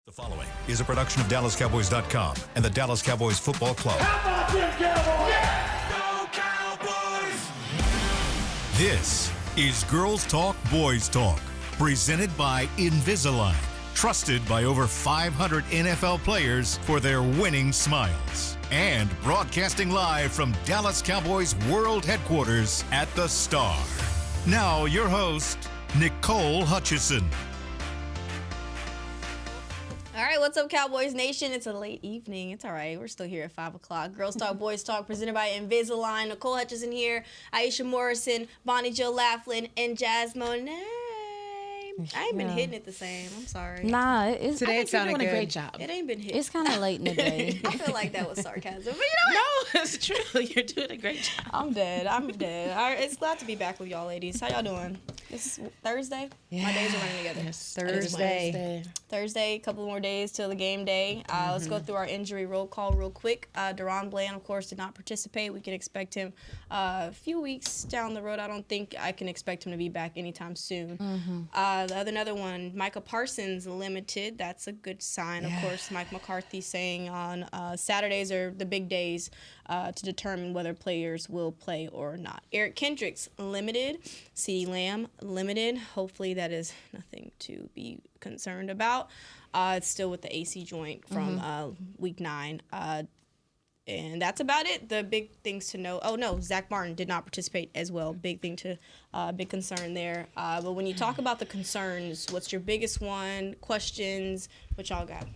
The following is a production of DallasCowboys.com and the Dallas Cowboys Football Club. How about them Cowboys? Yeah! Go Cowboys! This is Girls Talk, Boys Talk, presented by Invisalign, trusted by over 500 NFL players for their winning smiles. And broadcasting live from Dallas Cowboys World Headquarters at the Star. Now, your host, Nicole Hutchison. All right, what's up, Cowboys Nation? It's a late evening. It's all right. We're still here at 5 o'clock. Girls Talk, Boys Talk, presented by Invisalign. Nicole Hutchison here, Aisha Morrison, Bonnie Jill Laughlin, and Jazz Monet. I ain't been hitting it the same. I'm sorry. Nah, it's Today it sounded doing good. a great job. It ain't been hitting. It's kind of late in the day. I feel like that was sarcasm. But you know what? No, it's true. You're doing a great job. I'm dead. All right, it's glad to be back with y'all, ladies. How y'all doing? This is Thursday. Yeah. My days are running together. Yes, Thursday, a couple more days till the game day. Let's go through our injury roll call real quick. Deron Bland, of course, did not participate. We can expect him a few weeks down the road. I don't think I can expect him to be back anytime soon. Another one, Micah Parsons, limited. That's a good sign. Of course, Mike McCarthy saying on Saturdays are the big days to determine whether players will play or not. Eric Kendricks, limited. CeeDee Lamb, limited. Hopefully that is nothing to be concerned about. It's still with the AC joint from week 9. And that's about it. The big things to know. Oh no, Zach Martin did not participate as well. Big concern there. But when you talk about the concerns, what's your biggest one? Questions? What y'all got?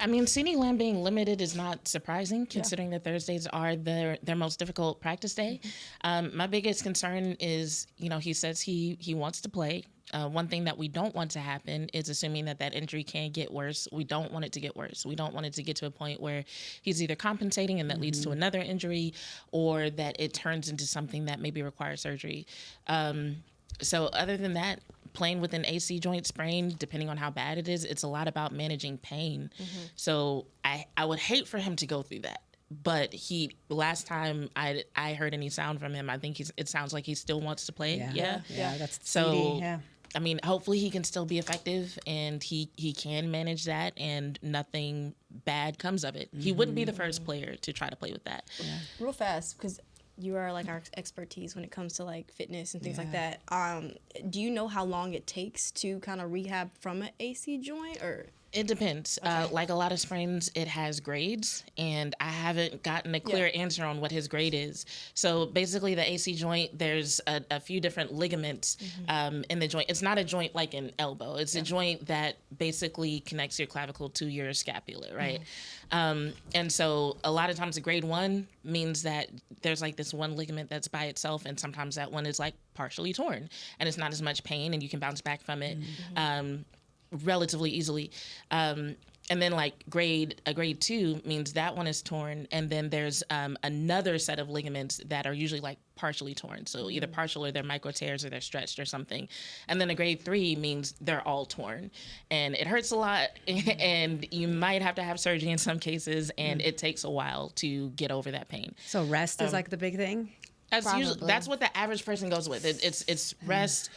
I mean, CeeDee Lamb being limited is not surprising, considering that Thursdays are their most difficult practice day. My biggest concern is, he says he wants to play. One thing that we don't want to happen is assuming that injury can get worse. We don't want it to get worse. We don't want it to get to a point where he's either compensating and that leads to another injury, or that it turns into something that maybe requires surgery. So other than that, playing with an AC joint sprain, depending on how bad it is, it's a lot about managing pain. So I would hate for him to go through that. But last time I heard any sound from him, I think it sounds like he still wants to play. Yeah, that's so. CD, yeah. I mean, hopefully he can still be effective and he can manage that and nothing bad comes of it. He wouldn't be the first player to try to play with that. Yeah. Real fast, because you are like our expertise when it comes to like fitness and things like that. Do you know how long it takes to kind of rehab from an AC joint, or? It depends. Okay. Like a lot of sprains, it has grades, and I haven't gotten a clear answer on what his grade is. So basically, the AC joint, there's a few different ligaments in the joint. It's not a joint like an elbow. It's a joint that basically connects your clavicle to your scapula, right? And so a lot of times a grade 1 means that there's like this one ligament that's by itself, and sometimes that one is like partially torn, and it's not as much pain, and you can bounce back from it. Relatively easily. And then like grade 2 means that one is torn, and then there's another set of ligaments that are usually like partially torn. So either partial, or they're micro tears, or they're stretched or something. And then a grade 3 means they're all torn, and it hurts a lot, and you might have to have surgery in some cases, and it takes a while to get over that pain. So rest is like the big thing? That's what the average person goes with. It's rest,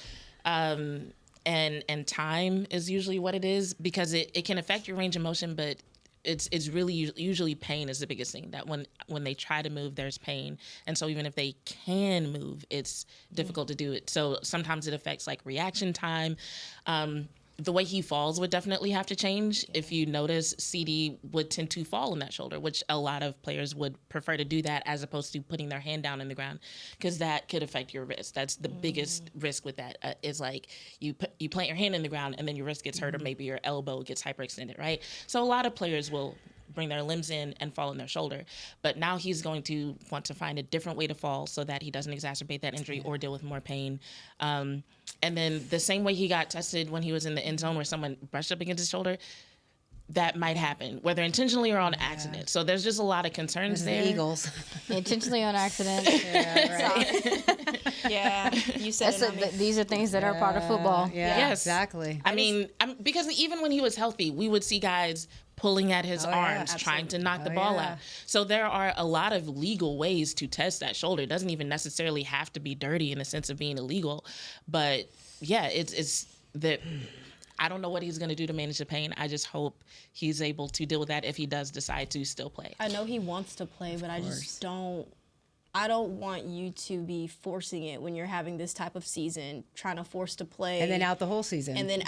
and time is usually what it is, because it can affect your range of motion, but it's really usually pain is the biggest thing. That when they try to move, there's pain, and so even if they can move, it's difficult to do it. So sometimes it affects like reaction time. The way he falls would definitely have to change. If you notice, CD would tend to fall in that shoulder, which a lot of players would prefer to do that as opposed to putting their hand down in the ground, because that could affect your wrist. That's the biggest risk with that. Is like you plant your hand in the ground and then your wrist gets hurt, or maybe your elbow gets hyperextended, right? So a lot of players will bring their limbs in and fall in their shoulder. But now he's going to want to find a different way to fall so that he doesn't exacerbate that injury or deal with more pain. And then the same way he got tested when he was in the end zone where someone brushed up against his shoulder, that might happen, whether intentionally or on accident. So there's just a lot of concerns there. The Eagles. Intentionally on accident. Yeah, you said these are things that are part of football. Yeah, yes, exactly. I mean, because even when he was healthy, we would see guys pulling at his arms, trying to knock the ball out. So there are a lot of legal ways to test that shoulder. It doesn't even necessarily have to be dirty in the sense of being illegal. But yeah, it's that I don't know what he's going to do to manage the pain. I just hope he's able to deal with that if he does decide to still play. I know he wants to play, but I just don't. I don't want you to be forcing it when you're having this type of season, trying to force to play. And then out the whole season. And then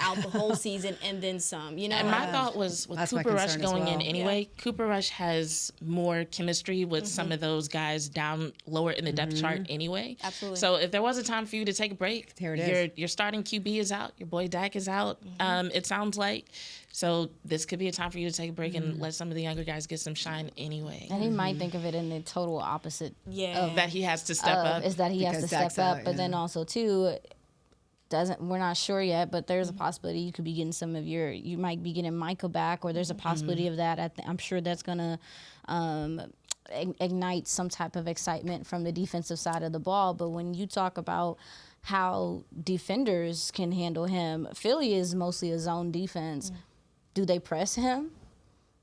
then some, you know? And my thought was with Cooper Rush going in anyway, Yeah. Cooper Rush has more chemistry with some of those guys down lower in the depth chart anyway. Absolutely. So if there was a time for you to take a break, Here it is. Your starting QB is out, your boy Dak is out, it sounds like. So this could be a time for you to take a break and let some of the younger guys get some shine anyway. And he might think of it in the total opposite. That he has to step up. Is that he has to Because step Dak's up, out, but then also too, we're not sure yet, but there's a possibility you could be getting you might be getting Micah back, or there's a possibility of that. I'm sure that's gonna ignite some type of excitement from the defensive side of the ball. But when you talk about how defenders can handle him, Philly is mostly a zone defense. Do they press him?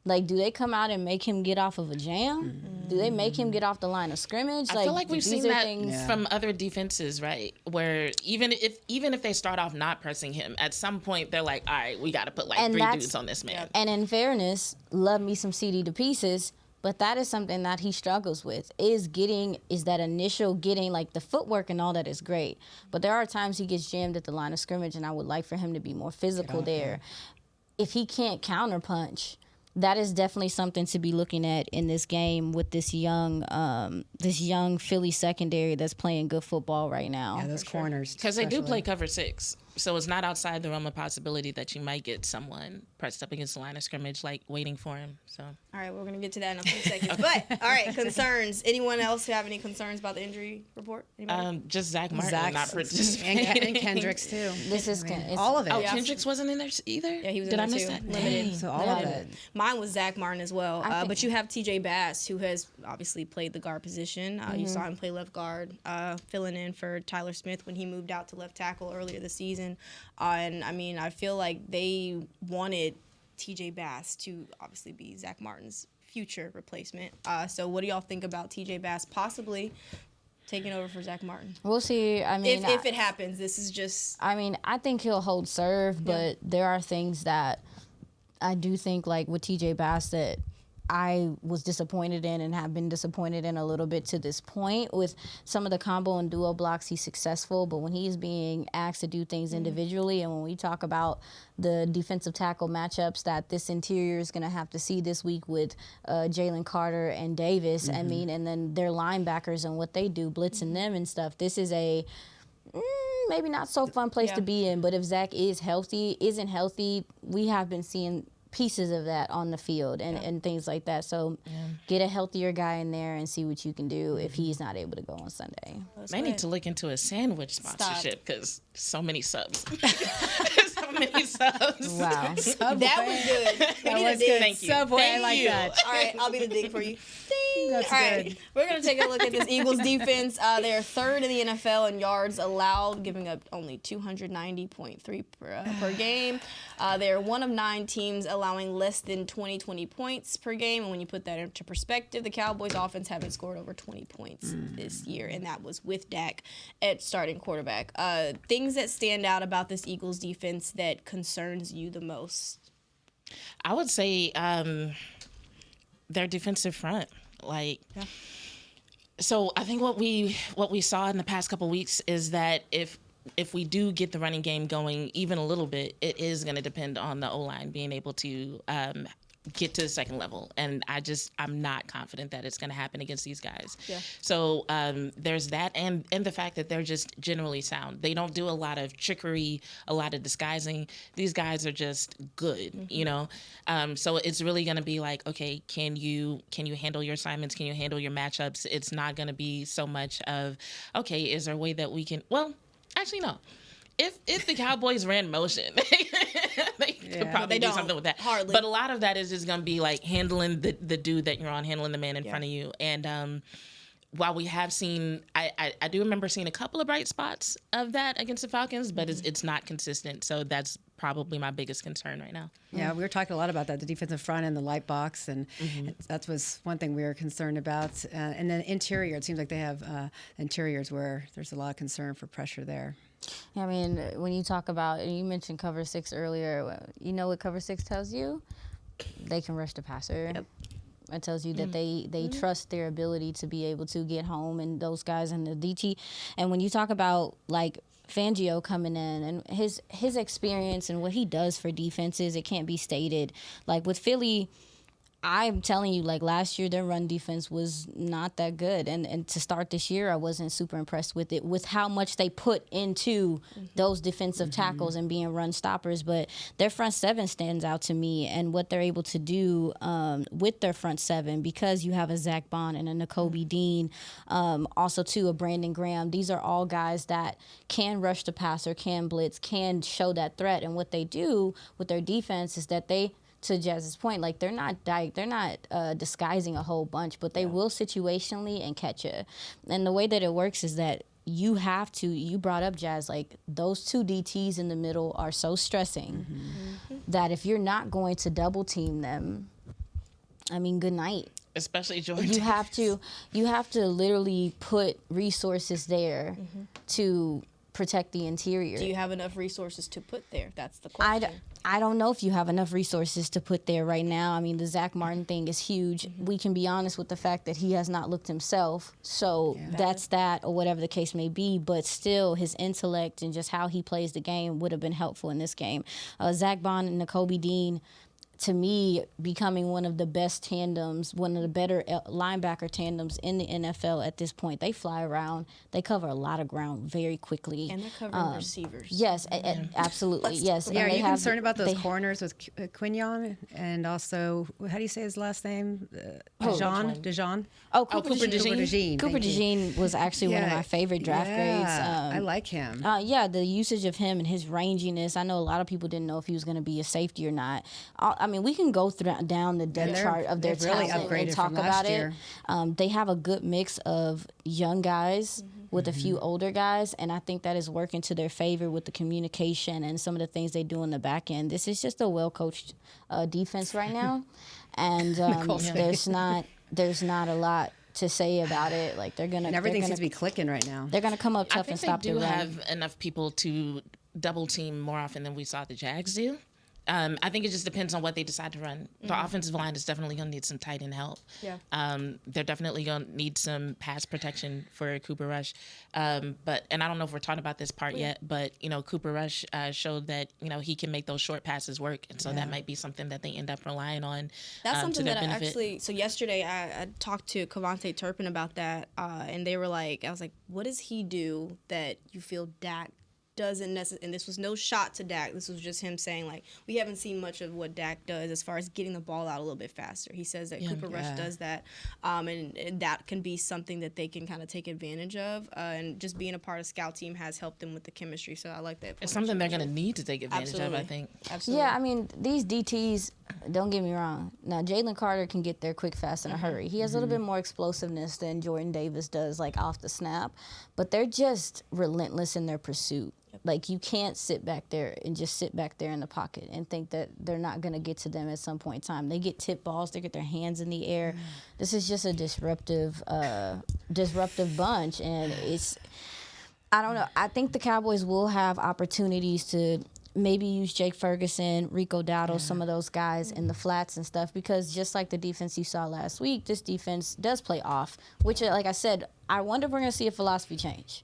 Like, do they come out and make him get off of a jam? Do they make him get off the line of scrimmage? I feel like we've seen that Yeah. from other defenses, right? Where even if they start off not pressing him, at some point they're like, all right, we got to put like 3 dudes on this man. And in fairness, love me some CD to pieces, but that is something that he struggles with, is that initial getting, like the footwork and all that is great. But there are times he gets jammed at the line of scrimmage, and I would like for him to be more physical there. If he can't counterpunch, that is definitely something to be looking at in this game with this young Philly secondary that's playing good football right now. Yeah, those corners. Because they do especially. play cover 6. So it's not outside the realm of possibility that you might get someone pressed up against the line of scrimmage, like waiting for him. So All right, we're going to get to that in a few seconds. But, all right, concerns. Anyone else have any concerns about the injury report? Anybody? just Zach Martin Zach's- not participating. and Kendricks too. This is all of it. Oh, Yeah. Kendricks wasn't in there either? Yeah, he was Did in I there miss too. that? Limited. Dang. So all of it. Mine was Zach Martin as well. think- But you have TJ Bass, who has obviously played the guard position. You saw him play left guard, filling in for Tyler Smith when he moved out to left tackle earlier this season. And, I mean, I feel like they wanted TJ Bass to obviously be Zach Martin's future replacement. So what do y'all think about TJ Bass possibly taking over for Zach Martin? We'll see. I mean, If it happens, this is just... I mean, I think he'll hold serve, but there are things that I do think, like with TJ Bass, that I was disappointed in and have been disappointed in a little bit to this point. With some of the combo and duo blocks, he's successful, but when he's being asked to do things individually, and when we talk about the defensive tackle matchups that this interior is going to have to see this week with Jalen Carter and Davis, I mean, and then their linebackers and what they do, blitzing them and stuff, this is a maybe not so fun place to be in. But if Zach isn't healthy, we have been seeing pieces of that on the field and things like that. So get a healthier guy in there and see what you can do if he's not able to go on Sunday. They need to look into a sandwich sponsorship because so many subs. So many subs. Wow. That was good. We need a was ding. good. Thank you. Subway, Thank I like you. that. All right, I'll be the ding for you. Ding. That's All right, good. we're going to take a look at this Eagles defense. They're third in the NFL in yards allowed, giving up only 290.3 per game. They're one of 9 teams allowing less than 20 points per game. And when you put that into perspective, the Cowboys offense haven't scored over 20 points this year, and that was with Dak at starting quarterback. Things that stand out about this Eagles defense that concerns you the most? I would say their defensive front. So I think what we saw in the past couple weeks is that if we do get the running game going even a little bit, it is going to depend on the O-line being able to get to the second level. And I'm not confident that it's going to happen against these guys. Yeah. So there's that, and the fact that they're just generally sound. They don't do a lot of trickery, a lot of disguising. These guys are just good, you know? So it's really going to be like, okay, can you handle your assignments? Can you handle your matchups? It's not going to be so much of, okay, is there a way that we can, well, actually, no. If the Cowboys ran motion, they could probably do something with that. Hardly. But a lot of that is just going to be like handling the dude that you're on, handling the man in front of you. And while we have seen, I do remember seeing a couple of bright spots of that against the Falcons, but it's not consistent. So that's probably my biggest concern right now. Yeah, we were talking a lot about that, the defensive front and the light box, and that was one thing we were concerned about. And then interior, it seems like they have interiors where there's a lot of concern for pressure there. I mean, when you talk about, and you mentioned cover 6 earlier, you know what cover 6 tells you? They can rush the passer. Yep. It tells you that they trust their ability to be able to get home, and those guys in the DT. And when you talk about like Fangio coming in and his experience and what he does for defenses, it can't be stated. Like with Philly, I'm telling you, like last year, their run defense was not that good. And to start this year, I wasn't super impressed with it, with how much they put into those defensive tackles and being run stoppers. But their front seven stands out to me, and what they're able to do with their front seven, because you have a Zach Bond and a Nakobe Dean, also too a Brandon Graham. These are all guys that can rush the passer, can blitz, can show that threat. And what they do with their defense is that they, to Jazz's point, like they're not disguising a whole bunch, but they will situationally and catch you. And the way that it works is that you brought up, Jazz, like those two DTs in the middle are so stressing that if you're not going to double team them, I mean, good night. Especially Jordan. You have to literally put resources there to protect the interior. Do you have enough resources to put there? That's the question. I don't know if you have enough resources to put there right now. I mean, the Zach Martin thing is huge. We can be honest with the fact that he has not looked himself. So that's that, or whatever the case may be. But still, his intellect and just how he plays the game would have been helpful in this game. Zach Bond and Nakobe Dean, to me, becoming one of the best tandems, one of the better linebacker tandems in the NFL at this point. They fly around. They cover a lot of ground very quickly. And they're covering receivers. Yes, absolutely. Yes. Yeah, And are they you concerned about those they- corners with Quignon and also, how do you say his last name? Dejean? Oh, Cooper Cooper DeJean. DeJean. Cooper thank you. DeJean was actually one of Yeah, my favorite draft grades. I like him. Yeah, the usage of him and his ranginess. I know a lot of people didn't know if he was going to be a safety or not. I mean, we can go down the depth chart of their they've really talent and upgraded talk from about last it. year. They have a good mix of young guys with a few older guys, and I think that is working to their favor with the communication and some of the things they do in the back end. This is just a well-coached defense right now, and there's not a lot to say about it. Like And everything seems to be clicking right now. they're gonna come up I tough think and stop they the do run. have enough people to double team more often than we saw the Jags do. I think it just depends on what they decide to run. The offensive line is definitely going to need some tight end help. Yeah. They're definitely going to need some pass protection for Cooper Rush. And I don't know if we're talking about this part yet, but, Cooper Rush showed that, he can make those short passes work. And so that might be something that they end up relying on. That's to something their that benefit. so yesterday I talked to Cavante Turpin about that, and they were like, I was like, what does he do that you feel Dak doesn't necessarily, and this was no shot to Dak. This was just him saying, like, we haven't seen much of what Dak does as far as getting the ball out a little bit faster. He says that Cooper Rush does that, and that can be something that they can kind of take advantage of, and just being a part of scout team has helped them with the chemistry, so I like that. It's something they're going to need to take advantage of, I think. Absolutely. Yeah, I mean, these DTs, don't get me wrong. Now, Jalen Carter can get there quick, fast, in a hurry. He has a little bit more explosiveness than Jordan Davis does, like, off the snap. But they're just relentless in their pursuit. Like, you can't sit back there and just sit back there in the pocket and think that they're not going to get to them at some point in time. They get tip balls. They get their hands in the air. This is just a disruptive bunch. And I don't know. I think the Cowboys will have opportunities to maybe use Jake Ferguson, Rico Dowdle, some of those guys in the flats and stuff, because just like the defense you saw last week, this defense does play off, which, like I said, I wonder if we're going to see a philosophy change,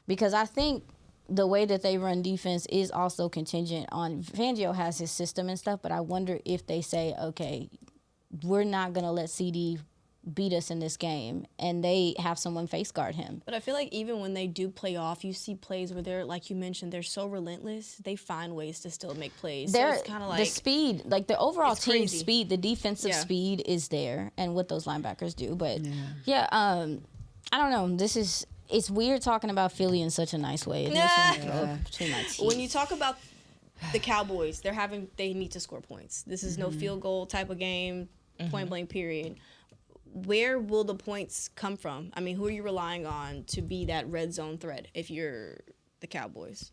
because I think the way that they run defense is also contingent on Fangio has his system and stuff, but I wonder if they say, okay, we're not going to let CD beat us in this game, and they have someone face guard him. But I feel like even when they do play off, you see plays where they're, like you mentioned, they're so relentless. They find ways to still make plays. So it's kind of like the speed, like the overall it's team crazy. speed, the defensive speed is there, and what those linebackers do. But I don't know. It's weird talking about Philly in such a nice way. It makes me throw up between my teeth. when you talk about the Cowboys, they need to score points. This is no field goal type of game, point blank period. Where will the points come from? I mean, who are you relying on to be that red zone threat if you're the Cowboys?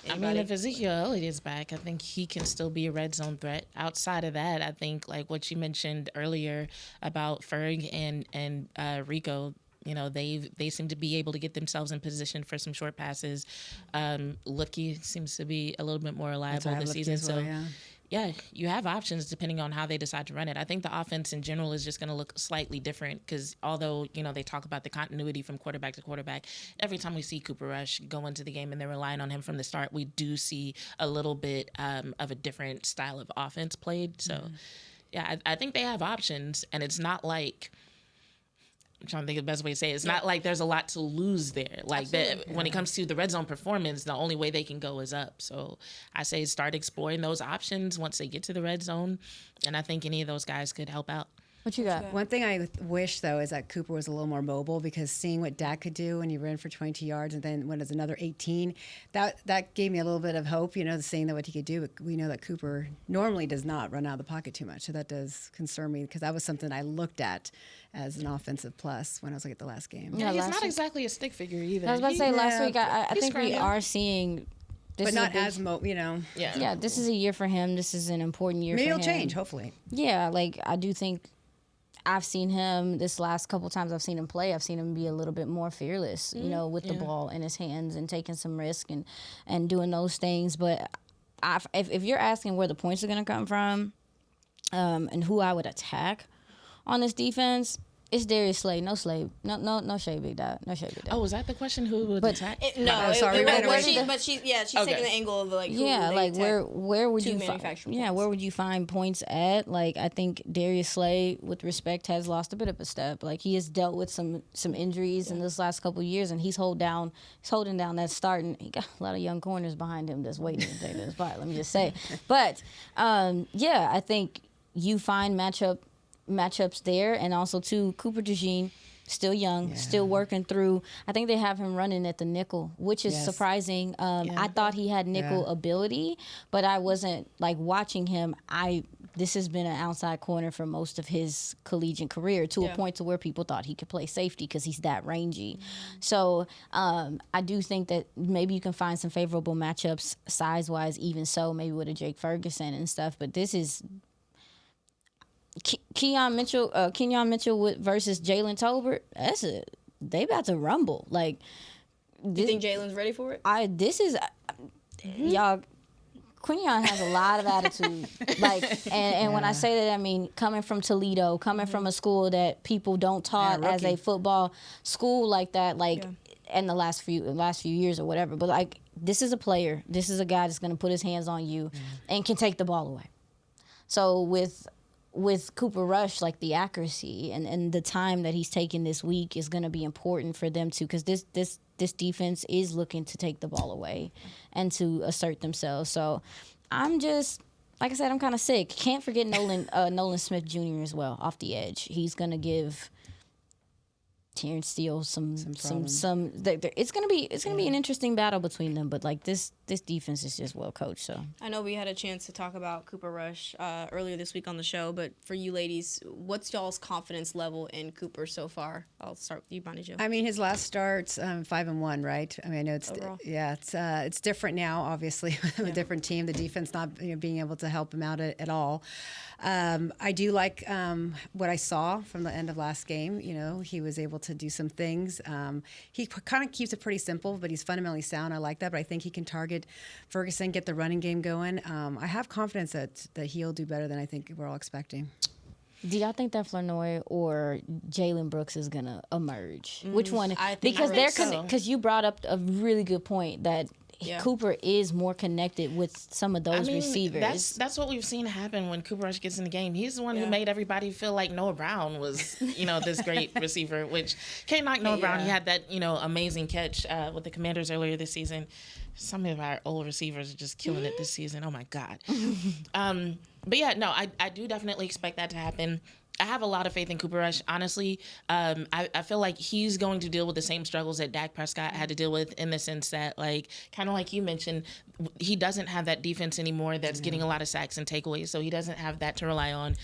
I mean, if Ezekiel Elliott is back, I think he can still be a red zone threat. Outside of that, I think, like what you mentioned earlier about Ferg and Rico, They seem to be able to get themselves in position for some short passes. Lipke seems to be a little bit more reliable this season. Well, so. Yeah, you have options depending on how they decide to run it. I think the offense in general is just going to look slightly different because although, they talk about the continuity from quarterback to quarterback, every time we see Cooper Rush go into the game and they're relying on him from the start, we do see a little bit of a different style of offense played. So, yeah, I think they have options, and it's not like – I'm trying to think of the best way to say it. It's not like there's a lot to lose there. Like when it comes to the red zone performance, the only way they can go is up. So I say start exploring those options once they get to the red zone, and I think any of those guys could help out. What you got? One thing I wish, though, is that Cooper was a little more mobile, because seeing what Dak could do when he ran for 22 yards and then when it's another 18, that gave me a little bit of hope, seeing that what he could do. But we know that Cooper normally does not run out of the pocket too much. So that does concern me, because that was something I looked at as an offensive plus when I was looking at the last game. Yeah, he's not exactly a stick figure either. I was about to say last week, I think we are seeing... But not as Yeah, this is a year for him. This is an important year for him. Maybe it'll change, hopefully. Yeah, I do think I've seen him this last couple times I've seen him play. I've seen him be a little bit more fearless, with the ball in his hands and taking some risk and doing those things. But if you're asking where the points are going to come from and who I would attack on this defense, it's Darius Slay. No Slay. No shade, Big Dog. No shade, Big Dog. Oh, was that the question? Who would attack? She's taking the angle of where would you where would you find points at? I think Darius Slay, with respect, has lost a bit of a step. He has dealt with some injuries in this last couple of years, and he's holding down that start, and he got a lot of young corners behind him that's waiting to take this spot. Let me just say, but I think you find matchups there, and also too, Cooper DeJean, still young, still working through. I think they have him running at the nickel, which is surprising. I thought he had nickel ability, but I wasn't watching him. This has been an outside corner for most of his collegiate career, to a point to where people thought he could play safety because he's that rangy. So I do think that maybe you can find some favorable matchups size-wise, even so, maybe with a Jake Ferguson and stuff. But this is Kenyon Mitchell versus Jalen Tolbert. They about to rumble. Do you think Jalen's ready for it? Y'all. Kenyon has a lot of attitude. When I say that, I mean coming from Toledo, coming from a school that people don't taught as a football school like that. In the last few years or whatever. But this is a player. This is a guy that's going to put his hands on you and can take the ball away. So with Cooper Rush, the accuracy and the time that he's taken this week is going to be important for them too, because this defense is looking to take the ball away and to assert themselves. So I'm just, like I said, I'm kind of sick. Can't forget Nolan Smith Jr. as well off the edge. He's going to give Terrence Steele some. It's gonna be an interesting battle between them, but this defense is just well coached. So I know we had a chance to talk about Cooper Rush earlier this week on the show, but for you ladies, what's y'all's confidence level in Cooper so far? I'll start with you, Bonnie Jo. I mean, his last start's 5-1, right? I mean, I know it's different now, obviously, with a different team. The defense not being able to help him out at all. I do like what I saw from the end of last game. He was able to do some things. He kind of keeps it pretty simple, but he's fundamentally sound. I like that, but I think he can target Ferguson, get the running game going. I have confidence that he'll do better than I think we're all expecting. Do y'all think that Flournoy or Jalen Brooks is gonna emerge? Which one? Because you brought up a really good point that Cooper is more connected with some of those receivers. That's what we've seen happen when Cooper Rush gets in the game. He's the one who made everybody feel like Noah Brown was, this great receiver, which can't knock Noah Brown. He had that, amazing catch with the Commanders earlier this season. Some of our old receivers are just killing it this season. Oh, my God. But, I do definitely expect that to happen. I have a lot of faith in Cooper Rush. Honestly, I feel like he's going to deal with the same struggles that Dak Prescott had to deal with, in the sense that, kind of like you mentioned, he doesn't have that defense anymore that's getting a lot of sacks and takeaways, so he doesn't have that to rely on.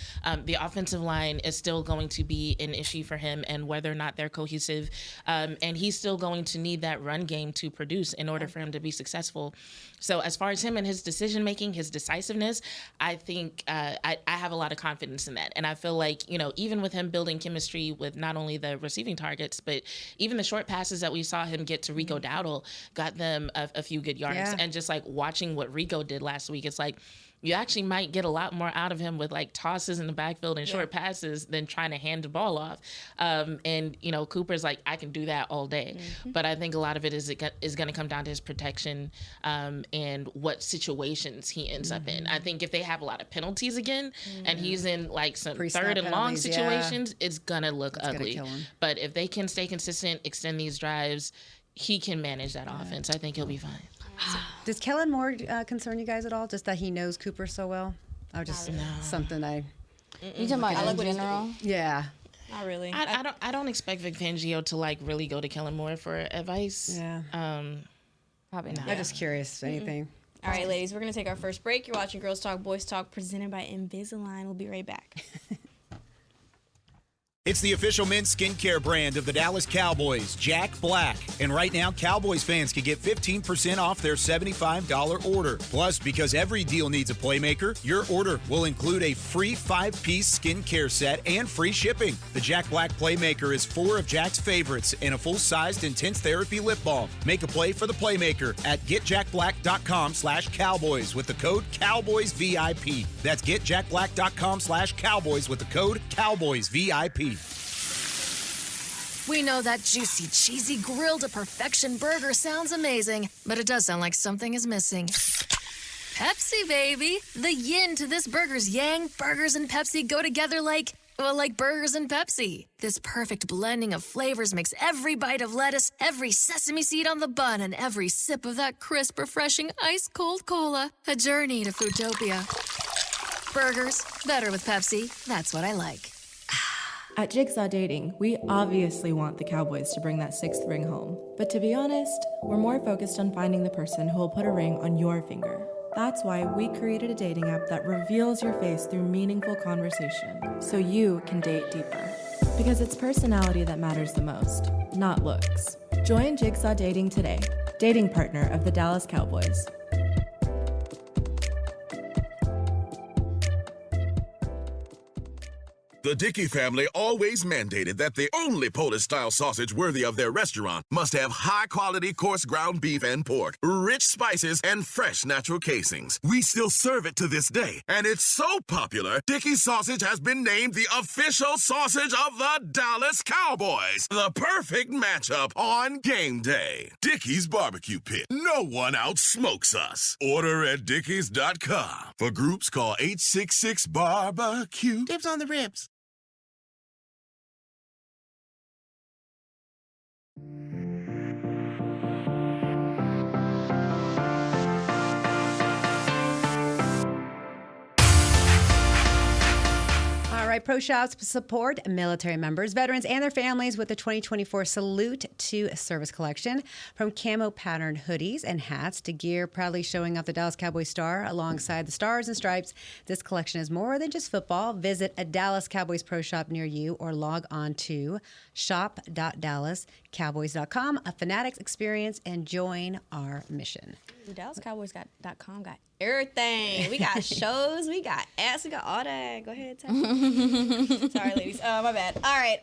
The offensive line is still going to be an issue for him, and whether or not they're cohesive. And he's still going to need that run game to produce in order for him to be successful. So as far as him and his decision-making, his decisiveness, I think I have a lot of confidence in that. And I feel like like, even with him building chemistry with not only the receiving targets, but even the short passes that we saw him get to Rico Dowdle got them a few good yards. Yeah. And just like watching what Rico did last week, it's like, you actually might get a lot more out of him with like tosses in the backfield and short passes than trying to hand the ball off. And Cooper's like, I can do that all day. But I think a lot of it is going to come down to his protection and what situations he ends up in. I think if they have a lot of penalties again and he's in like some Pre-snap third and long penalties, situations, it's going to look ugly. kill him. But if they can stay consistent, extend these drives, he can manage that offense. I think he'll be fine. Does Kellen Moore concern you guys at all? Just that he knows Cooper so well? I just something I. You talking about in general? Yeah. Not really. I don't expect Vic Fangio to like really go to Kellen Moore for advice. Yeah. Probably not. I'm just curious. Anything? All right, ladies, we're going to take our first break. You're watching Girls Talk, Boys Talk, presented by Invisalign. We'll be right back. It's the official men's skincare brand of the Dallas Cowboys, Jack Black. And right now, Cowboys fans can get 15% off their $75 order. Plus, because every deal needs a playmaker, your order will include a free 5-piece skincare set and free shipping. The Jack Black Playmaker is 4 of Jack's favorites and a full-sized intense therapy lip balm. Make a play for the Playmaker at getjackblack.com/Cowboys with the code CowboysVIP. That's getjackblack.com/Cowboys with the code CowboysVIP. We know that juicy, cheesy, grilled to perfection burger sounds amazing, but it does sound like something is missing. Pepsi, baby! The yin to this burger's yang. Burgers and Pepsi go together like burgers and Pepsi. This perfect blending of flavors makes every bite of lettuce, every sesame seed on the bun, and every sip of that crisp, refreshing, ice-cold cola a journey to Foodtopia. Burgers, better with Pepsi. That's what I like. At Jigsaw Dating, we obviously want the Cowboys to bring that 6th ring home. But to be honest, we're more focused on finding the person who will put a ring on your finger. That's why we created a dating app that reveals your face through meaningful conversation, so you can date deeper. Because it's personality that matters the most, not looks. Join Jigsaw Dating today, dating partner of the Dallas Cowboys. The Dickey family always mandated that the only Polish-style sausage worthy of their restaurant must have high-quality coarse ground beef and pork, rich spices, and fresh natural casings. We still serve it to this day, and it's so popular, Dickey's sausage has been named the official sausage of the Dallas Cowboys. The perfect matchup on game day. Dickey's Barbecue Pit. No one outsmokes us. Order at dickeys.com. For groups, call 866-BARBECUE. Dibs on the ribs. All right, Pro Shops support military members, veterans, and their families with the 2024 Salute to Service collection. From camo patterned hoodies and hats to gear proudly showing off the Dallas Cowboys star alongside the stars and stripes, this collection is more than just football. Visit a Dallas Cowboys Pro Shop near you or log on to shop.dallascowboys.com, a Fanatics experience, and join our mission. DallasCowboys.com got everything. We got shows, we got ads, we got all that. Go ahead, Ty. Sorry, ladies. My bad. All right.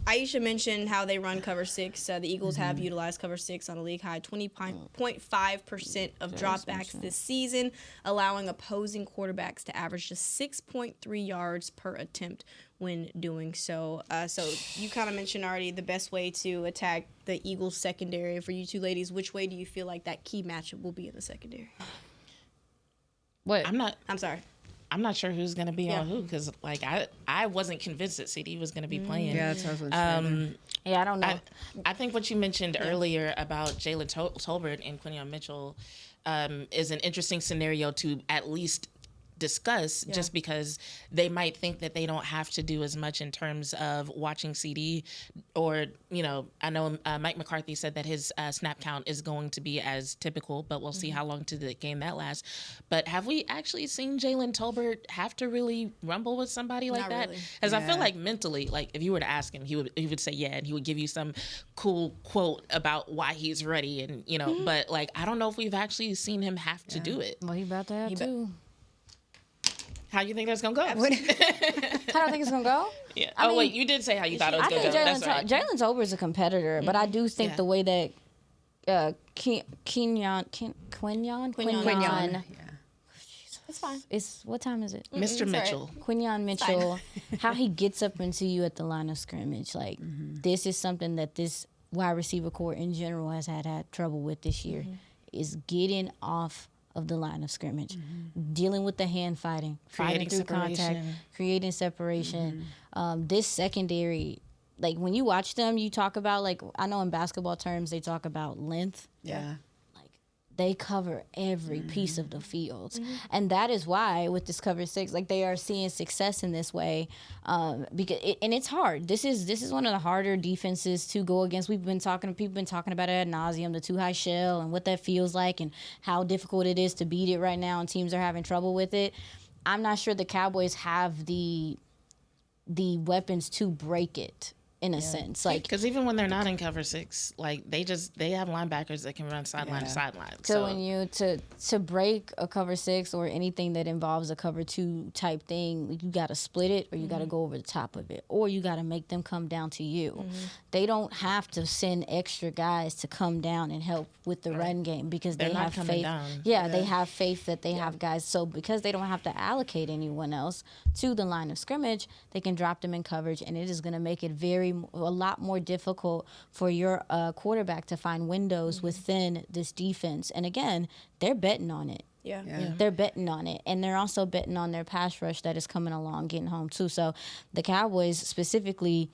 Aisha mentioned how they run cover 6. The Eagles have utilized cover 6 on a league high 20.5% of dropbacks this season, allowing opposing quarterbacks to average just 6.3 yards per attempt when doing so. So you kind of mentioned already the best way to attack the Eagles secondary. For you two ladies, which way do you feel like that key matchup will be in the secondary? What? I'm sorry. I'm not sure who's going to be on who, because like I wasn't convinced that CD was going to be playing. Yeah, that's what I was saying. Yeah, I don't know. I think what you mentioned earlier about Jalen Tolbert and Quinion Mitchell is an interesting scenario to at least discuss, just because they might think that they don't have to do as much in terms of watching CD, or I know Mike McCarthy said that his snap count is going to be as typical, but we'll see how long to the game that lasts. But have we actually seen Jalen Tolbert have to really rumble with somebody like that? Because I feel like mentally, like if you were to ask him, he would say yeah, and he would give you some cool quote about why he's ready, and but like I don't know if we've actually seen him have to do it. Well, he about to have too. How you think that's gonna go? How do I think it's gonna go? Yeah. I mean, wait, you did say how you thought it was I gonna think go. That's right. Jalen Tolbert is a competitor, but I do think the way that Quinyon. It's fine. What time is it? Mr. Mitchell. Quinyon Mitchell, how he gets up into you at the line of scrimmage. Like, this is something that this wide receiver core in general has had trouble with this year, is getting off of the line of scrimmage, dealing with the hand fighting, fighting through contact, creating separation. This secondary, like when you watch them, you talk about, like, I know in basketball terms they talk about length. Yeah. They cover every piece of the field. And that is why with this cover 6, like, they are seeing success in this way, because and it's hard. This is one of the harder defenses to go against. People been talking about it ad nauseum, the too high shell and what that feels like and how difficult it is to beat it right now, and teams are having trouble with it. I'm not sure the Cowboys have the weapons to break it. In a sense, like, because even when they're not in cover 6, like they have linebackers that can run sideline to sideline. So when you to break a cover 6 or anything that involves a cover 2 type thing, you got to split it, or you got to go over the top of it, or you got to make them come down to you. They don't have to send extra guys to come down and help with the run game because they have faith. Yeah, they have faith that they have guys. So because they don't have to allocate anyone else to the line of scrimmage, they can drop them in coverage, and it is going to make it a lot more difficult for your quarterback to find windows within this defense. And again, they're betting on it. Yeah. They're betting on it. And they're also betting on their pass rush that is coming along, getting home too. So the Cowboys specifically,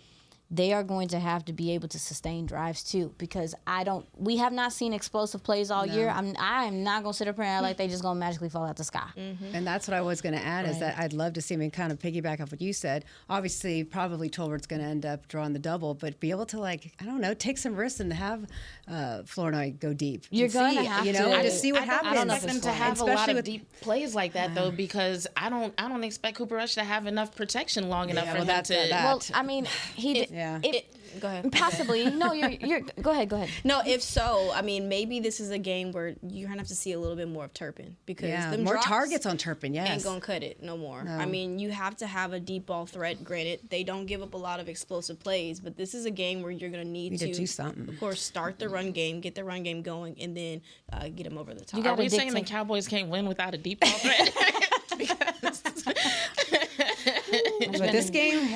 they are going to have to be able to sustain drives too, because we have not seen explosive plays all year. I'm not going to sit up here and act like they just going to magically fall out the sky. And that's what I was going to add is that I'd love to see him kind of piggyback off what you said. Obviously, probably Tolbert's going to end up drawing the double, but be able to, like, I don't know, take some risks and have Flournoy go deep. You're going to have to see what happens. I don't expect them to have a lot of deep plays like that though, because I don't expect Cooper Rush to have enough protection long enough for him to. Well, I mean, he did. Yeah. Go ahead. Possibly. No, you're go ahead. No, if so, I mean, maybe this is a game where you're going to have to see a little bit more of Turpin, because them more targets on Turpin, ain't going to cut it no more. No. I mean, you have to have a deep ball threat. Granted, they don't give up a lot of explosive plays, but this is a game where you're going to need to do something. Of course, start the run game, get the run game going, and then get them over the top. Are we saying the Cowboys can't win without a deep ball threat? But this game,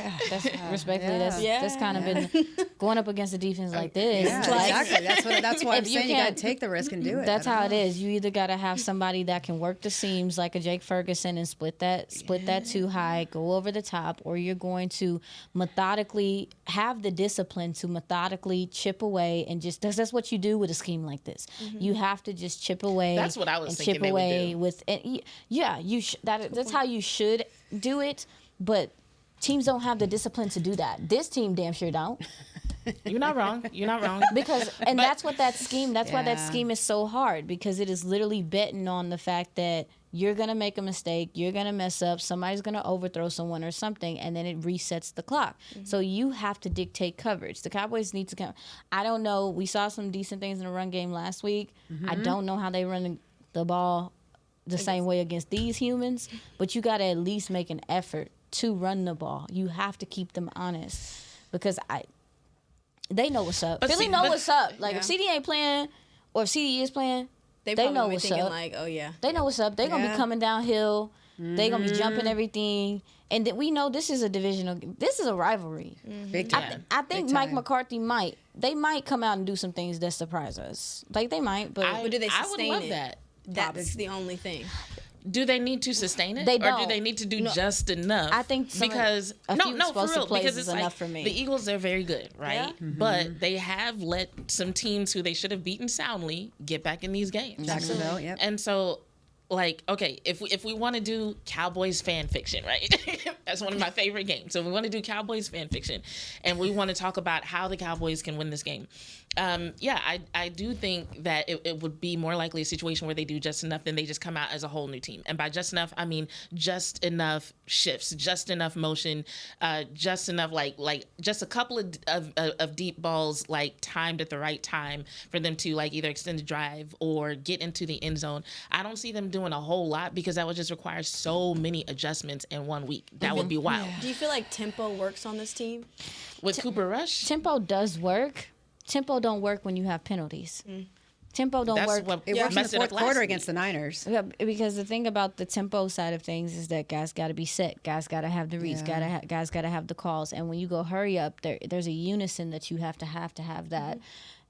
respectfully, that's kind of been going up against a defense like this. Yeah, exactly. That's why I'm saying you got to take the risk and do it. That's how it is. You either got to have somebody that can work the seams like a Jake Ferguson and split that too high, go over the top, or you're going to methodically have the discipline to methodically chip away and just that's what you do with a scheme like this. You have to just chip away. That's what I was thinking chip they away would do. That's how you should do it, but teams don't have the discipline to do that. This team damn sure don't. You're not wrong. That's what that scheme, that's why that scheme is so hard, because it is literally betting on the fact that you're going to make a mistake, you're going to mess up, somebody's going to overthrow someone or something, and then it resets the clock. So you have to dictate coverage. The Cowboys need to come. I don't know. We saw some decent things in the run game last week. I don't know how they run the ball the same way against these humans, but you got to at least make an effort to run the ball. You have to keep them honest, because they know what's up. Philly know what's up. Like, if CD ain't playing or if CD is playing, they know what's thinking, up. like, oh yeah, they know what's up. They're gonna be coming downhill. They're gonna be jumping everything, and we know this is this is a rivalry. Big time. I think Mike McCarthy might come out and do some things that surprise us. Like, they might, but do they sustain I would love that. That's the only thing. Do they need to sustain it, they or do they need to do just enough? I think because for real, because it's like enough for me. The Eagles are very good, right? Yeah. But they have let some teams who they should have beaten soundly get back in these games. Jacksonville, yep. And so, like, okay, if we want to do Cowboys fan fiction, right? That's one of my favorite games. So we want to do Cowboys fan fiction, and we want to talk about how the Cowboys can win this game. I do think that it would be more likely a situation where they do just enough, then they just come out as a whole new team. And by just enough, I mean just enough shifts, just enough motion, just enough like just a couple of deep balls, like timed at the right time for them to like either extend the drive or get into the end zone. I don't see them doing doing a whole lot because that would just require so many adjustments in 1 week. That would be wild. Do you feel like tempo works on this team? With Cooper Rush? Tempo does work. Tempo don't work when you have penalties. Tempo don't work. It worked in the fourth quarter against the Niners. Yeah, because the thing about the tempo side of things is that guys got to be set. Guys got to have the reads. Guys got to have the calls. And when you go hurry up, there's a unison that you have to have that.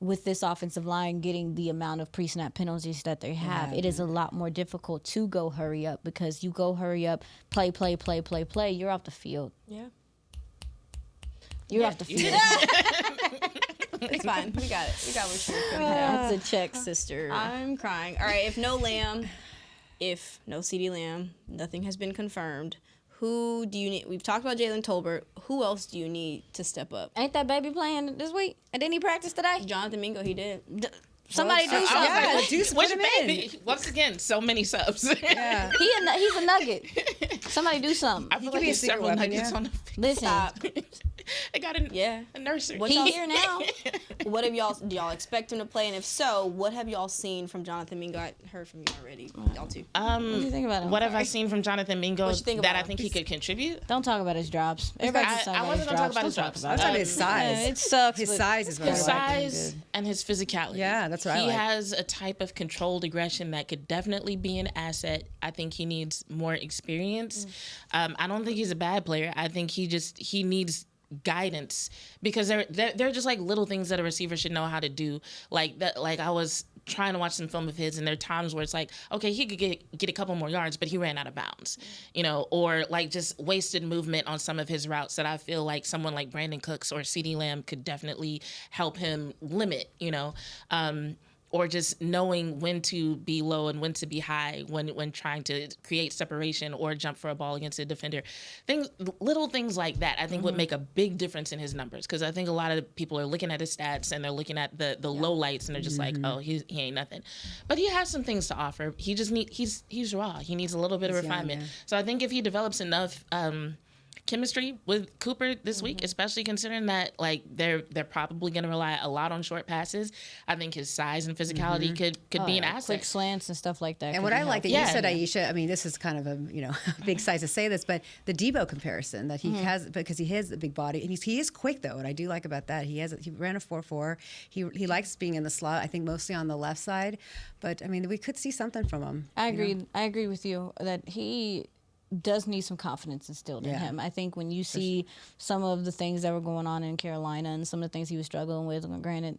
With this offensive line getting the amount of pre-snap penalties that they have, it is a lot more difficult to go hurry up because you go hurry up, play, you're off the field. Yeah. You're off the field. It's fine. We got it. We got what you're doing. That's a check, sister. I'm crying. All right, if no CeeDee Lamb, nothing has been confirmed, who do you need? We've talked about Jalen Tolbert. Who else do you need to step up? Ain't that baby playing this week? And didn't he practice today? Jonathan Mingo, he did. Somebody do something. Yeah, Which baby? Once again, so many subs. Yeah. He's a nugget. Somebody do something. I feel like there's several nuggets on the field. Listen. I got a nursery. What's He y'all- here now. What have do y'all expect him to play? And if so, what have y'all seen from Jonathan Mingo? I heard from you already, y'all too. What do you think about him? What have I seen from Jonathan Mingo What you think that about I him? think he could contribute? Don't talk about his drops. Everybody just talk I about wasn't his going to talk drops. about his Don't drops. I was talking about his size. Yeah, it sucks. His but size is what His I like. size and his physicality. Yeah, that's what I He like. has a type of controlled aggression that could definitely be an asset. I think he needs more experience. I don't think he's a bad player. I think he needs guidance because they're just like little things that a receiver should know how to do. Like that. Like I was trying to watch some film of his, and there are times where it's like, okay, he could get a couple more yards, but he ran out of bounds, or like just wasted movement on some of his routes that I feel like someone like Brandon Cooks or CeeDee Lamb could definitely help him limit, or just knowing when to be low and when to be high when trying to create separation or jump for a ball against a defender. Little things like that I think would make a big difference in his numbers, because I think a lot of people are looking at his stats and they're looking at the low lights and they're just like, oh, he ain't nothing. But he has some things to offer. He just he's raw. He needs a little bit of refinement. So I think if he develops enough chemistry with Cooper this week, especially considering that like they're probably going to rely a lot on short passes, I think his size and physicality could be an asset. Quick slants and stuff like that. And what I like that you said, Aisha, I mean, this is kind of a big size to say this, but the Debo comparison that he has, because he has a big body and he is quick though. What I do like about that, he ran a 4.4. He likes being in the slot. I think mostly on the left side, but I mean, we could see something from him. I agree. I agree with you that he does need some confidence instilled in him. I think when you see some of the things that were going on in Carolina and some of the things he was struggling with, granted,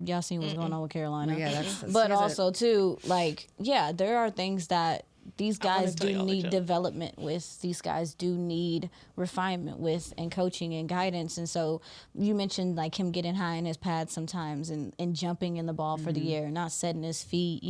y'all seen what's going on with Carolina. Well, yeah, but also too, like, there are things that these guys do need development with. These guys do need refinement with, and coaching and guidance. And so you mentioned like him getting high in his pads sometimes and jumping in the ball for the air, not setting his feet,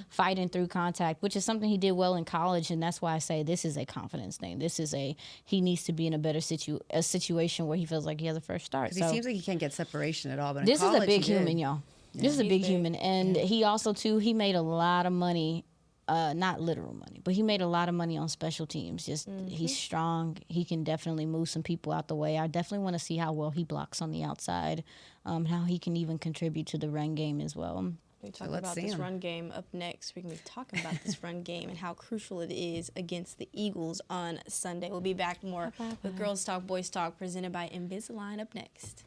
fighting through contact, which is something he did well in college. And that's why I say this is a confidence thing. This is he needs to be in a better situation where he feels like he has a fresh start. He seems like he can't get separation at all. But this in college, is a big he did. human, y'all. This is a big human. And he also too, he made a lot of money. Not literal money, but he made a lot of money on special teams. He's strong. He can definitely move some people out the way. I definitely want to see how well he blocks on the outside, how he can even contribute to the run game as well. We talk about this run game up next. We're going to be talking about this run game and how crucial it is against the Eagles on Sunday. We'll be back more with Girls Talk, Boys Talk, presented by Invisalign up next.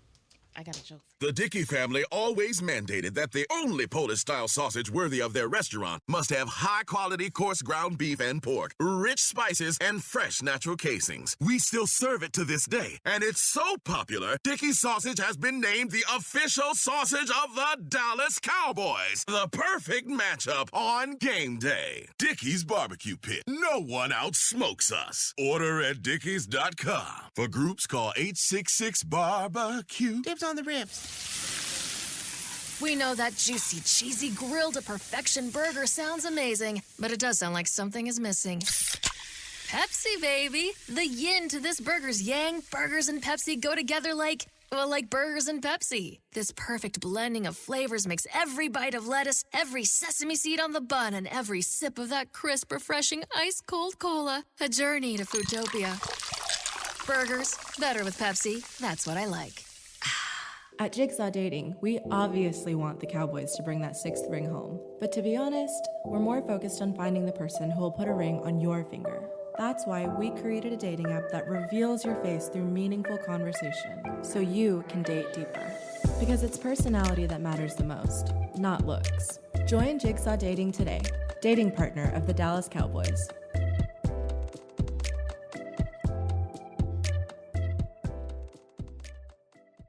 I got a joke. The Dickey family always mandated that the only Polish-style sausage worthy of their restaurant must have high-quality coarse ground beef and pork, rich spices, and fresh natural casings. We still serve it to this day, and it's so popular, Dickey's sausage has been named the official sausage of the Dallas Cowboys. The perfect matchup on game day. Dickey's Barbecue Pit. No one outsmokes us. Order at dickeys.com. For groups, call 866-BARBECUE. Dibs on the ribs. We know that juicy, cheesy, grilled to perfection burger sounds amazing, but it does sound like something is missing. Pepsi, baby. The yin to this burger's yang. Burgers and Pepsi go together like burgers and Pepsi. This perfect blending of flavors makes every bite of lettuce, every sesame seed on the bun, and every sip of that crisp, refreshing, ice-cold cola a journey to Foodtopia. Burgers, better with Pepsi. That's what I like. At Jigsaw Dating, we obviously want the Cowboys to bring that sixth ring home. But to be honest, we're more focused on finding the person who will put a ring on your finger. That's why we created a dating app that reveals your face through meaningful conversation, so you can date deeper. Because it's personality that matters the most, not looks. Join Jigsaw Dating today, dating partner of the Dallas Cowboys.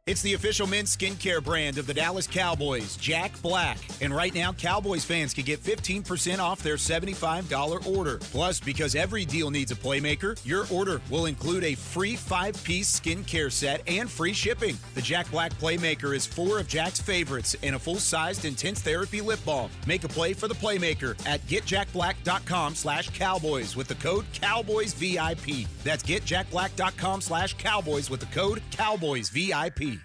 It's the official men's skincare brand of the Dallas Cowboys, Jack Black. And right now, Cowboys fans can get 15% off their $75 order. Plus, because every deal needs a playmaker, your order will include a free 5-piece skincare set and free shipping. The Jack Black Playmaker is 4 of Jack's favorites and a full-sized intense therapy lip balm. Make a play for the Playmaker at getjackblack.com/Cowboys with the code CowboysVIP. That's getjackblack.com/Cowboys with the code CowboysVIP.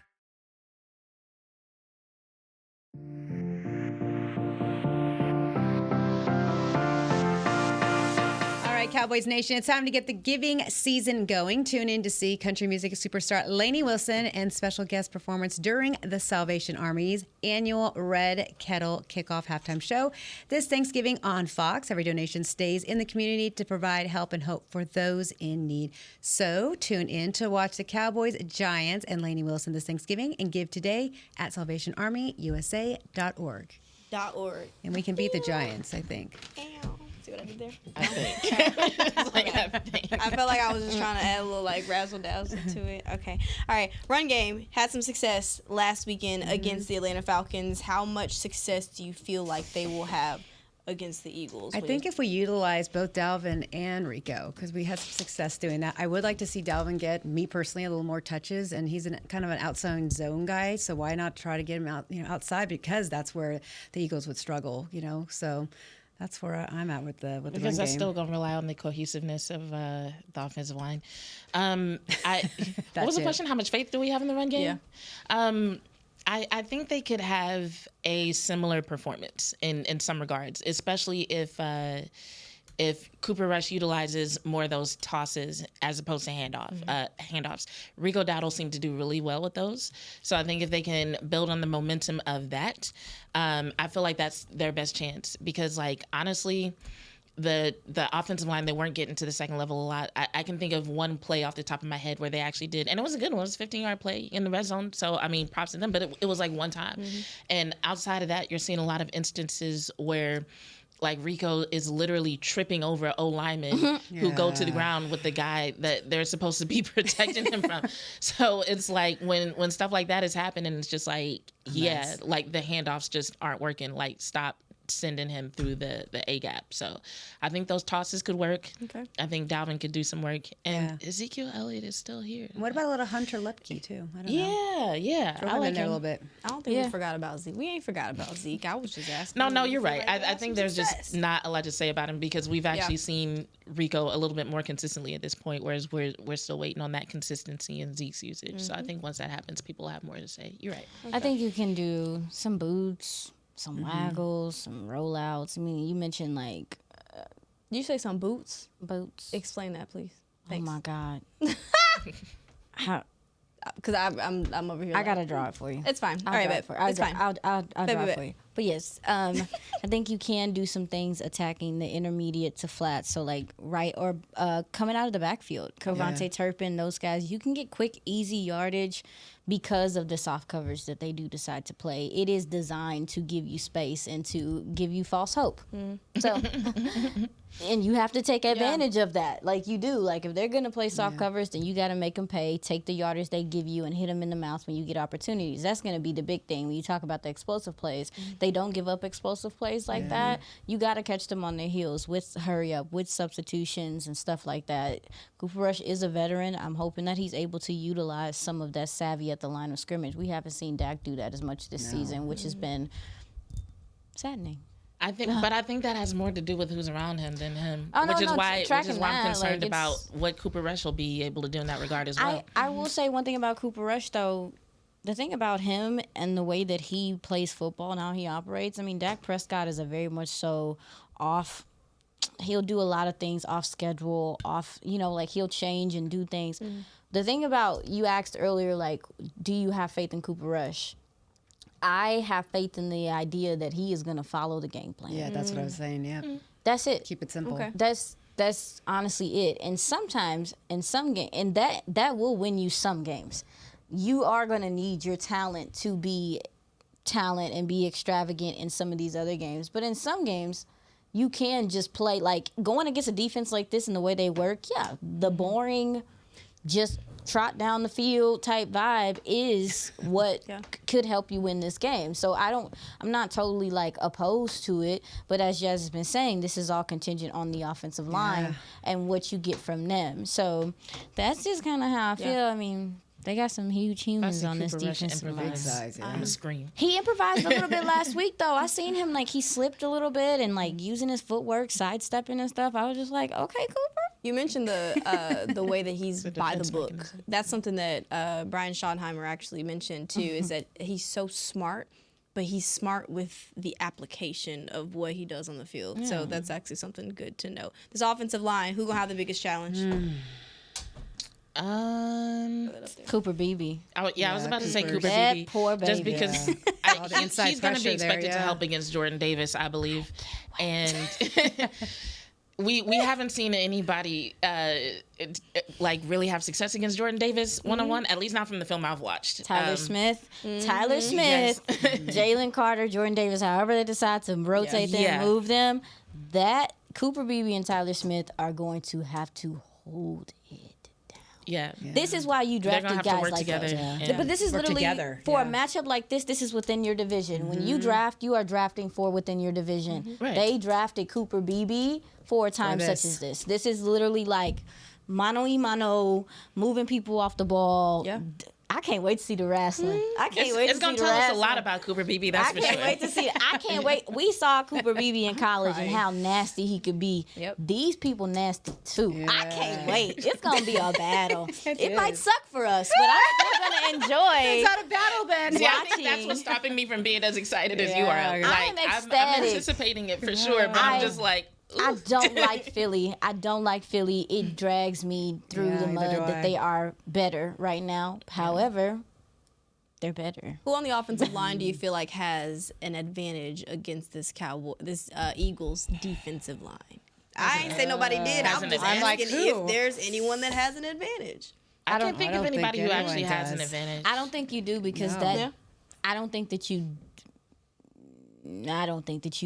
Cowboys Nation, it's time to get the giving season going. Tune in to see country music superstar Lainey Wilson and special guest performance during the Salvation Army's annual Red Kettle Kickoff halftime show this Thanksgiving on Fox. Every donation stays in the community to provide help and hope for those in need. So tune in to watch the Cowboys, Giants, and Lainey Wilson this Thanksgiving and give today at salvationarmyusa.org. And we can beat the Giants, I think. See what I did there? I think. I felt like I was just trying to add a little like razzle dazzle to it. Okay. All right. Run game had some success last weekend against the Atlanta Falcons. How much success do you feel like they will have against the Eagles? I think if we utilize both Dalvin and Rico, because we had some success doing that, I would like to see Dalvin get, me personally, a little more touches, and he's kind of an outside zone guy, so why not try to get him out, outside, because that's where the Eagles would struggle, so that's where I'm at with the run game. Because I'm still going to rely on the cohesiveness of the offensive line. What was the question? How much faith do we have in the run game? Yeah. I think they could have a similar performance in some regards, especially if Cooper Rush utilizes more of those tosses as opposed to handoffs. Rico Dowdle seemed to do really well with those. So I think if they can build on the momentum of that, I feel like that's their best chance. Because, honestly, the offensive line, they weren't getting to the second level a lot. I can think of one play off the top of my head where they actually did, and it was a good one. It was a 15-yard play in the red zone. So, props to them. But it was one time. Mm-hmm. And outside of that, you're seeing a lot of instances where Rico is literally tripping over O linemen who go to the ground with the guy that they're supposed to be protecting him from. So it's when stuff like that is happening, it's just the handoffs just aren't working. Stop sending him through the A gap. So I think those tosses could work. Okay. I think Dalvin could do some work. And Ezekiel Elliott is still here. What about a little Hunter Lepke too? I don't know. Yeah. Throw him in there a little bit. I don't think we forgot about Zeke. We ain't forgot about Zeke. I was just asking. No, you're right. I think there's just not a lot to say about him because we've actually seen Rico a little bit more consistently at this point, whereas we're still waiting on that consistency in Zeke's usage. Mm-hmm. So I think once that happens, people have more to say. You're right. Okay. I think you can do some boots, some waggles, some rollouts. You mentioned did you say some boots? Boots. Explain that, please. Thanks. Oh my God. How? Because I'm over here. I gotta draw it for you. It's fine. I'll draw it for you. But yes, I think you can do some things attacking the intermediate to flat. So right or coming out of the backfield, Covante Turpin, those guys, you can get quick, easy yardage because of the soft coverage that they do decide to play. It is designed to give you space and to give you false hope. So. And you have to take advantage of that, like you do. If they're going to play soft covers, then you got to make them pay, take the yardage they give you, and hit them in the mouth when you get opportunities. That's going to be the big thing when you talk about the explosive plays. They don't give up explosive plays like that. You got to catch them on their heels with hurry up, with substitutions and stuff like that. Cooper Rush is a veteran. I'm hoping that he's able to utilize some of that savvy at the line of scrimmage. We haven't seen Dak do that as much this season, which has been saddening. I think that has more to do with who's around him than him, which is why I'm concerned about what Cooper Rush will be able to do in that regard as well. I will say one thing about Cooper Rush, though. The thing about him and the way that he plays football and how he operates, Dak Prescott is a very much so off. He'll do a lot of things off schedule, he'll change and do things. the thing about, you asked earlier, like, do you have faith in Cooper Rush? I have faith in the idea that he is going to follow the game plan. Yeah, that's what I was saying. Yeah. That's it. Keep it simple. Okay. That's honestly it. And sometimes in some game, and that will win you some games. You are going to need your talent to be talent and be extravagant in some of these other games. But in some games, you can just play, like, going against a defense like this and the way they work. Yeah, the boring, just trot down the field type vibe is what could help you win this game. So I'm not totally like opposed to it, but as Jazz has been saying, this is all contingent on the offensive line and what you get from them. So that's just kind of how I feel. I mean, they got some huge humans on this defensive line. I'm a scream. He improvised a little bit last week, though. I seen him, like, he slipped a little bit and, like, using his footwork, sidestepping and stuff. I was just like, okay, Cooper. You mentioned the way that he's by the book. That's something that Brian Schottenheimer actually mentioned, too, is that he's so smart, but he's smart with the application of what he does on the field. So that's actually something good to know. This offensive line, who going to have the biggest challenge? Cooper Beebe. I was about to say Cooper That Beebe. poor baby. Just because he's going to be expected to help against Jordan Davis, I believe. And we haven't seen anybody like really have success against Jordan Davis one-on-one, at least not from the film I've watched. Tyler Smith, Jalen Carter, Jordan Davis, however they decide to rotate them, move them, that Cooper Beebe and Tyler Smith are going to have to hold it. Yeah. This is why you drafted guys like together. that. But this is literally for a matchup like this. This is within your division. When you draft, you are drafting for within your division. Right. They drafted Cooper Beebe for a time such as this. This is literally like mano-y-mano, moving people off the ball. Yeah. I can't wait to see the wrestling. I can't wait to see the wrestling. It's going to tell us a lot about Cooper Beebe, that's for sure. I can't wait to see it. I can't wait. We saw Cooper Beebe in college and how nasty he could be. Yep. These people nasty too. Yeah. I can't wait. It's going to be a battle. It might suck for us, but I'm still going to enjoy. It's not a battle then. Yeah, I think that's what's stopping me from being as excited as you are. Like, I'm ecstatic. I'm anticipating it for sure, but I'm just like, I don't like Philly. It drags me through the mud that they are better right now. However, they're better. Who on the offensive line do you feel like has an advantage against this Eagles defensive line? I ain't say nobody did. I'm just asking if there's anyone that has an advantage. I can't think of anybody who actually has an advantage. I don't think you do because I don't think that you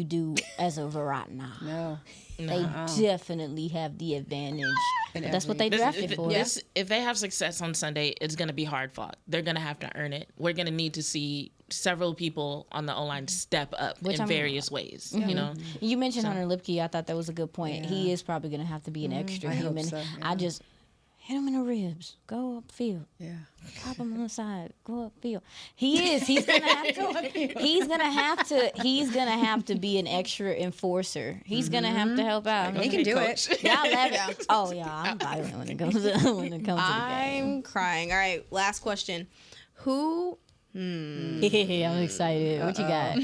do as of right now. No. They definitely have the advantage. That's what they drafted for. If they have success on Sunday, it's going to be hard fought. They're going to have to earn it. We're going to need to see several people on the O-line step up in various ways. You know. You mentioned Hunter Lipke. I thought that was a good point. Yeah. He is probably going to have to be an extra human. So, I just hit him in the ribs. Go upfield. Yeah. Pop him on the side. Go upfield. He is. He's gonna have to. He's gonna have to. He's gonna have to be an extra enforcer. He's gonna have to help out. He can do it. Y'all laugh. Oh yeah, I'm violent when it comes to the game. I'm crying. All right, last question. Who? I'm excited. What you got?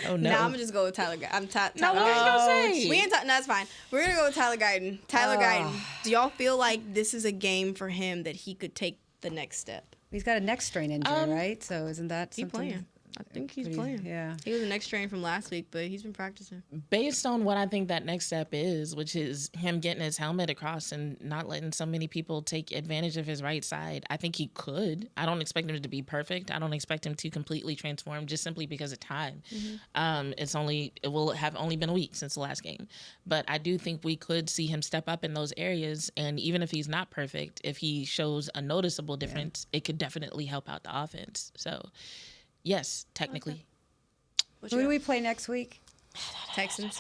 Oh no! Now I'm gonna just go with Tyler. Tyler Guyton. What are you gonna say? We ain't talking. No, it's fine. We're gonna go with Tyler Guyton. Tyler Guyton. Do y'all feel like this is a game for him that he could take the next step? He's got a neck strain injury, right? So isn't that something? He's playing. I think he's playing. Yeah. He was a neck strain from last week, but he's been practicing. Based on what I think that next step is, which is him getting his helmet across and not letting so many people take advantage of his right side, I think he could. I don't expect him to be perfect. I don't expect him to completely transform just simply because of time. It will have only been a week since the last game. But I do think we could see him step up in those areas. And even if he's not perfect, if he shows a noticeable difference, it could definitely help out the offense. So yes, technically. Okay. Who do we play next week? Texans.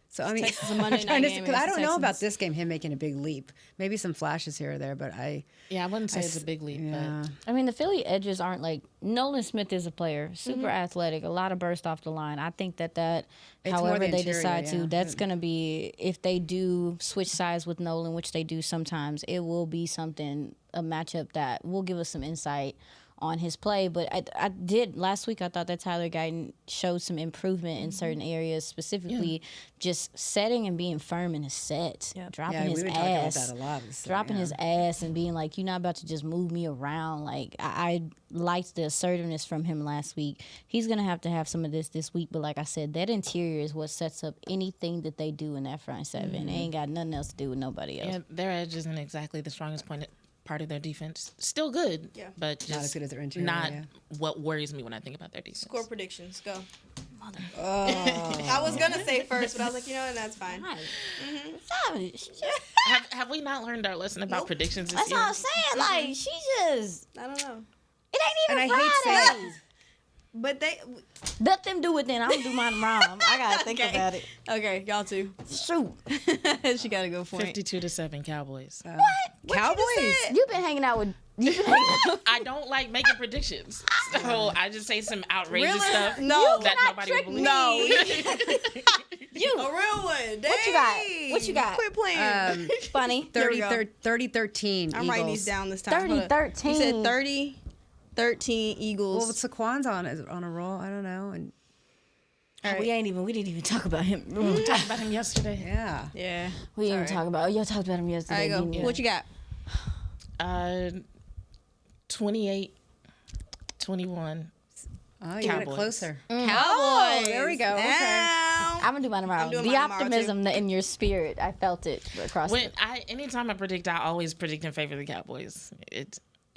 So I mean, Texas, a Monday night game. Because I don't know about this game, him making a big leap. Maybe some flashes here or there, but I wouldn't say it's a big leap. Yeah. But I mean, the Philly edges aren't like Nolan Smith is a player, super athletic, a lot of burst off the line. I think that however they decide to, that's going to be, if they do switch sides with Nolan, which they do sometimes, it will be a matchup that will give us some insight on his play. But I did last week. I thought that Tyler Guyton showed some improvement in certain areas, specifically just setting and being firm in his set, dropping his ass, dropping his ass, and being like, "You're not about to just move me around." Like I liked the assertiveness from him last week. He's gonna have to have some of this week. But like I said, that interior is what sets up anything that they do in that front seven. They ain't got nothing else to do with nobody else. Yeah, their edge isn't exactly the strongest part of their defense. Still good, but just not as good as their interior. Not what worries me when I think about their defense. Score predictions, go. I was gonna say first, but I was like, you know what, that's fine. Have we not learned our lesson about predictions this That's year? what I'm saying. Like she just, I don't know. it ain't even And I hate Friday. saying But they. Let them do it then. I'm gonna do mine tomorrow. I gotta think about it. Okay, y'all too. Shoot. She got to go for it. 52-7 Cowboys. What? Cowboys. You've been hanging out with. I don't like making predictions, so I just say some outrageous stuff No. that nobody will believe. No. You. A real one. Dang. What you got? What you got? Quit playing. Funny. 30-13 I'm writing these down this time. 30-13. You said 30-13 Eagles. Well, Saquon's on a roll. I don't know. And We didn't even talk about him. We talked about him yesterday. Yeah. We didn't even talk about. Y'all talked about him yesterday. All right, go. What you got? 28-21. oh, you got it Cowboys. closer. Cowboys. Oh, there we go. Okay. Now. I'm gonna do mine tomorrow. I'm doing The mine tomorrow, optimism that in your spirit, I felt it across. Anytime I predict, I always predict in favor of the Cowboys.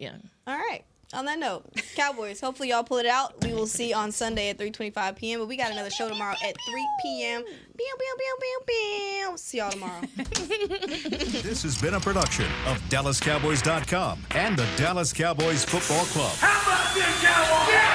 All right. On that note, Cowboys, hopefully y'all pull it out. We will see on Sunday at 3:25 p.m. But we got another show tomorrow at 3 p.m. See y'all tomorrow. This has been a production of DallasCowboys.com and the Dallas Cowboys Football Club. How about this, Cowboys? Yeah!